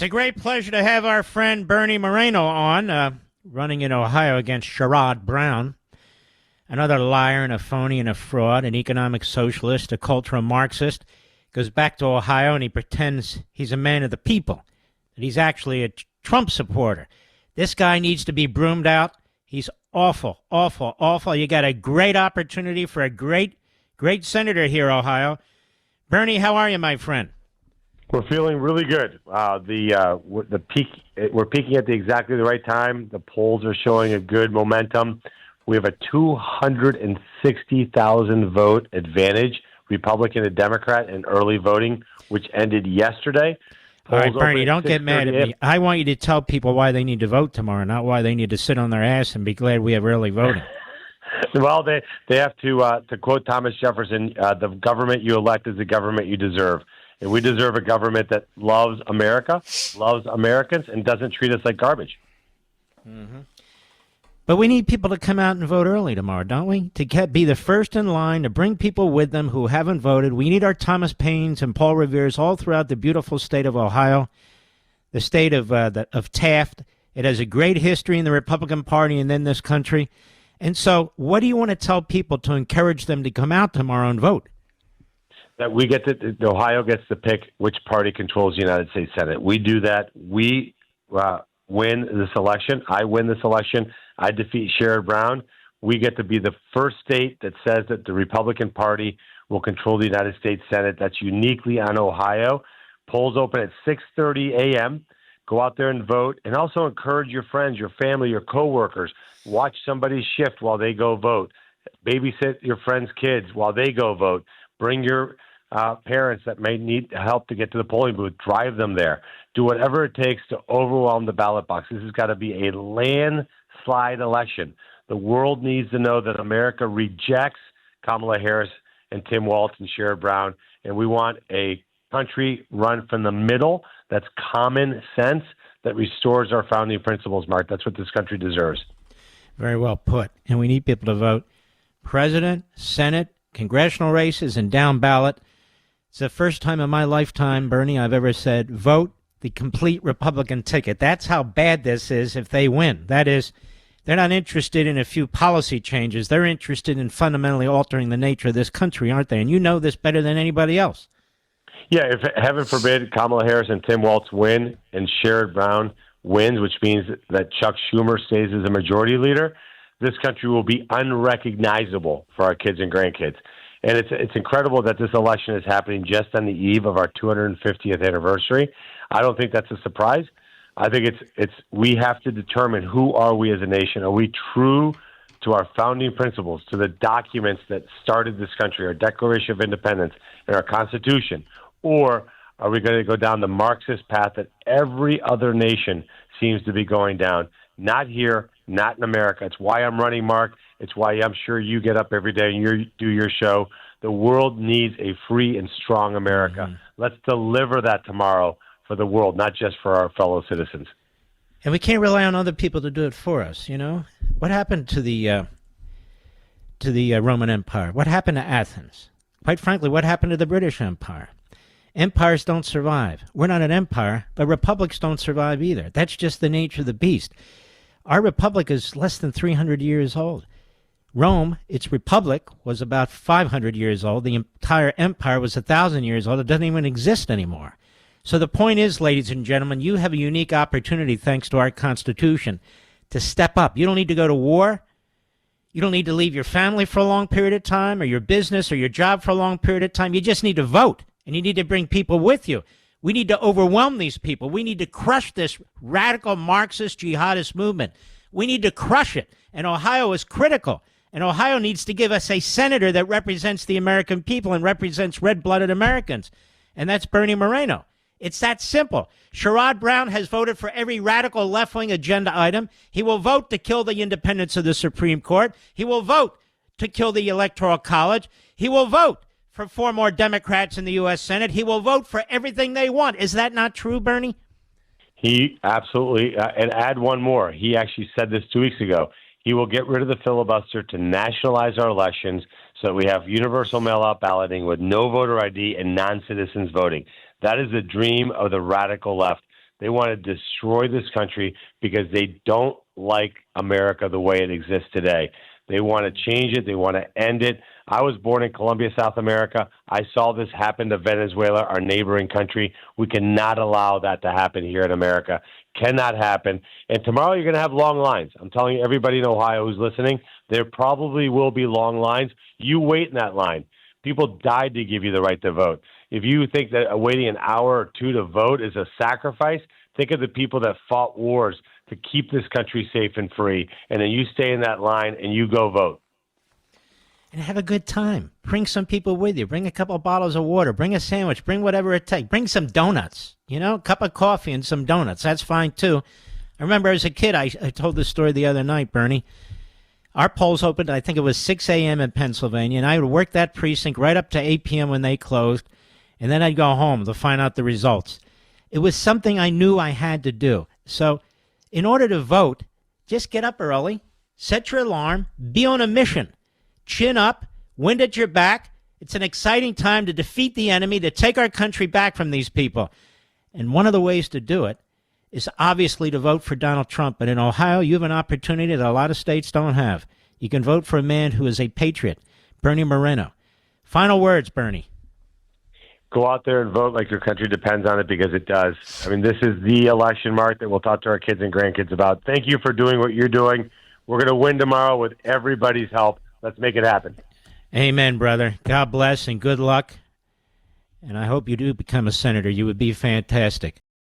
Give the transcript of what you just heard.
It's a great pleasure to have our friend Bernie Moreno on, running in Ohio against Sherrod Brown, another liar and a phony and a fraud, an economic socialist, a cultural Marxist. Goes back to Ohio and he pretends he's a man of the people, that he's actually a Trump supporter. This guy needs to be broomed out. He's awful, awful, awful. You got a great opportunity for a great senator here, Ohio. Bernie, how are you, my friend? We're feeling really good. The peak, we're peaking at exactly the right time. The polls are showing a good momentum. We have a 260,000 vote advantage, Republican and Democrat, in early voting, which ended yesterday. All right, Bernie, don't get mad at me. I want you to tell people why they need to vote tomorrow, not why they need to sit on their ass and be glad we have early voting. Well, they have to quote Thomas Jefferson, the government you elect is the government you deserve. And we deserve a government that loves America, loves Americans, and doesn't treat us like garbage. Mm-hmm. But we need people to come out and vote early tomorrow, don't we? To be the first in line, to bring people with them who haven't voted. We need our Thomas Paines and Paul Revere's all throughout the beautiful state of Ohio, the state of Taft. It has a great history in the Republican Party and in this country. And so what do you want to tell people to encourage them to come out tomorrow and vote? That we get to, Ohio gets to pick which party controls the United States Senate. We do that. We win this election. I win this election. I defeat Sherrod Brown. We get to be the first state that says that the Republican Party will control the United States Senate. That's uniquely on Ohio. Polls open at 6:30 a.m. Go out there and vote, and also encourage your friends, your family, your coworkers. Watch somebody shift while they go vote. Babysit your friends' kids while they go vote. Bring your parents that may need help to get to the polling booth. Drive them there. Do whatever it takes to overwhelm the ballot box. This has got to be a landslide election. The world needs to know that America rejects Kamala Harris and Tim Walz and Sherrod Brown, and we want a country run from the middle that's common sense, that restores our founding principles, Mark. That's what this country deserves. Very well put. And we need people to vote president, Senate, congressional races, and down ballot. It's the first time in my lifetime, Bernie, I've ever said, vote the complete Republican ticket. That's how bad this is if they win. That is, they're not interested in a few policy changes. They're interested in fundamentally altering the nature of this country, aren't they? And you know this better than anybody else. Yeah, if heaven forbid Kamala Harris and Tim Walz win and Sherrod Brown wins, which means that Chuck Schumer stays as a majority leader, this country will be unrecognizable for our kids and grandkids. And it's incredible that this election is happening just on the eve of our 250th anniversary. I don't think that's a surprise. I think it's we have to determine who are we as a nation. Are we true to our founding principles, to the documents that started this country, our Declaration of Independence and our Constitution? Or are we going to go down the Marxist path that every other nation seems to be going down? Not here, not in America. It's why I'm running, Mark. It's why I'm sure you get up every day and you do your show. The world needs a free and strong America. Mm-hmm. Let's deliver that tomorrow for the world, not just for our fellow citizens. And we can't rely on other people to do it for us, you know? What happened to the Roman Empire? What happened to Athens? Quite frankly, what happened to the British Empire? Empires don't survive. We're not an empire, but republics don't survive either. That's just the nature of the beast. Our republic is less than 300 years old. Rome, its republic, was about 500 years old. The entire empire was 1,000 years old. It doesn't even exist anymore. So the point is, ladies and gentlemen, you have a unique opportunity, thanks to our Constitution, to step up. You don't need to go to war. You don't need to leave your family for a long period of time, or your business or your job for a long period of time. You just need to vote, and you need to bring people with you. We need to overwhelm these people. We need to crush this radical Marxist jihadist movement. We need to crush it, and Ohio is critical. And Ohio needs to give us a senator that represents the American people and represents red-blooded Americans. And that's Bernie Moreno. It's that simple. Sherrod Brown has voted for every radical left-wing agenda item. He will vote to kill the independence of the Supreme Court. He will vote to kill the Electoral College. He will vote for 4 more Democrats in the U.S. Senate. He will vote for everything they want. Is that not true, Bernie? He absolutely, and add one more. He actually said this 2 weeks ago. He will get rid of the filibuster to nationalize our elections so that we have universal mail-out balloting with no voter ID and non-citizens voting. That is the dream of the radical left. They want to destroy this country because they don't like America the way it exists today. They want to change it. They want to end it. I was born in Colombia, South America. I saw this happen to Venezuela, our neighboring country. We cannot allow that to happen here in America. Cannot happen. And tomorrow you're going to have long lines. I'm telling you, everybody in Ohio who's listening, there probably will be long lines. You wait in that line. People died to give you the right to vote. If you think that waiting an hour or two to vote is a sacrifice, think of the people that fought wars to keep this country safe and free, and then you stay in that line and you go vote. And have a good time. Bring some people with you. Bring a couple of bottles of water. Bring a sandwich. Bring whatever it takes. Bring some donuts. A cup of coffee and some donuts. That's fine, too. I remember as a kid, I told this story the other night, Bernie. Our polls opened, I think it was 6 a.m. in Pennsylvania, and I would work that precinct right up to 8 p.m. when they closed, and then I'd go home to find out the results. It was something I knew I had to do. So in order to vote, just get up early, set your alarm, be on a mission. Chin up, wind at your back. It's an exciting time to defeat the enemy, to take our country back from these people. And one of the ways to do it is obviously to vote for Donald Trump. But in Ohio, you have an opportunity that a lot of states don't have. You can vote for a man who is a patriot, Bernie Moreno. Final words, Bernie. Go out there and vote like your country depends on it, because it does. I mean, this is the election, Mark, that we'll talk to our kids and grandkids about. Thank you for doing what you're doing. We're going to win tomorrow with everybody's help. Let's make it happen. Amen, brother. God bless and good luck. And I hope you do become a senator. You would be fantastic.